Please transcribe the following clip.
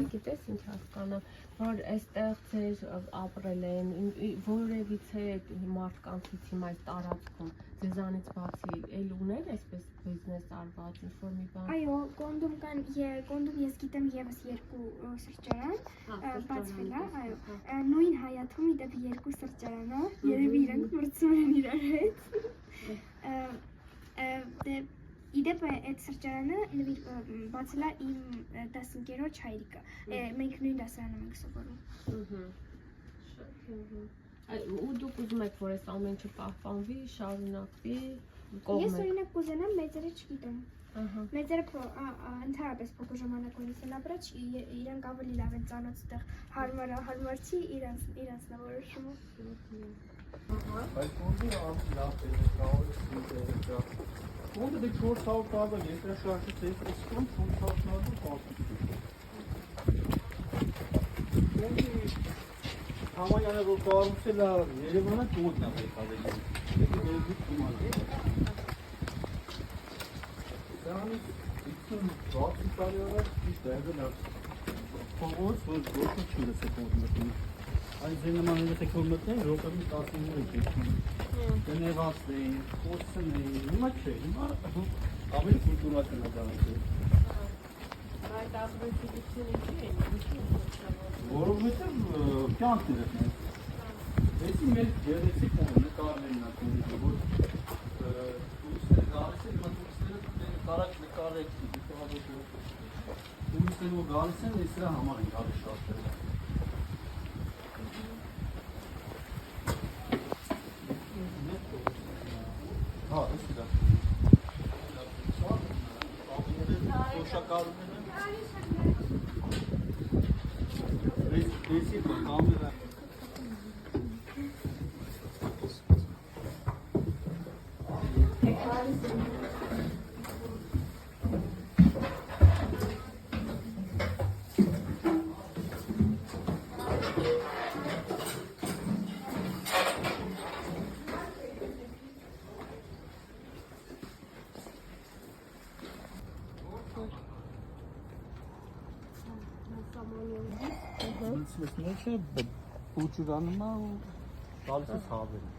Գիտես ինչ հասկանամ, որ այստեղ ձեր ապրել են, որևիցե մարդկանցից հիմա այս տարածքում ձեզանից բացի էլ ուներ այսպես բիզնես արված ինչ-որ մի բան։ Այո, Կոնդում կան, Կոնդում ես գիտեմ եւս երկու սրճարան, բացվել է, այո։ Նույն Հայաթում իդեպ երկու սրճարան է, երևի իրանք մրցում են իրար հետ։ Իդեպ այդ սրճարանը բացել է իմ դասընկերոջ հայրիկը, մենք նույն դասարանում ենք սովորում։ Ու դուք ուզում եք, որ այս ամեն ինչը պահպանվի, շարունակվի, Ես օրինակ կուզենամ մեծերը չգիտեմ։ Մեծերը ընդհանրապես փոքր ժամանակից են ապրած, իրանք ավելի լավ են ծանոթ այդտեղ հարմար չի իրանց նորոշումը։ Բայց ոնց է լավ է, կարող է սինտեզա։ Ոնց է 400 տարվա երկրաշարժից էսկոն 400 տարվա պատմություն։ Համայանը որ կառուցել է Երևանը կոդն է եկել։ Եթե դուք իմանաք։ Դրանից 50 տարի առաջ ճիշտ է եղել փողոց, որ ոչ մի չլսեք մտնի։ Այս նման եթե կոմտնեն, ռոկամի 15 է։ Դենևաց էին, խոսն էին, հիմա չէ, հիմա ավելի կուլտուրական է դառնում։ Այդ ազգությունից չի է։ Որովհետև կյանքն է դեռ։ Էսի մեր գեղեցիկ նկարներն են կոմիկը, որ տուրիստները գալիս են, հիմա տուրիստները կարակ նկարեք, տուրիստները որ գալիս են, ես սրա համար են գալիս շատերը։ Հա, էսի դա։ Շոշակարումները։ Էսի կամերա։ Միշտ մեջը բուջուրանում է ու տալիս է ցավերը։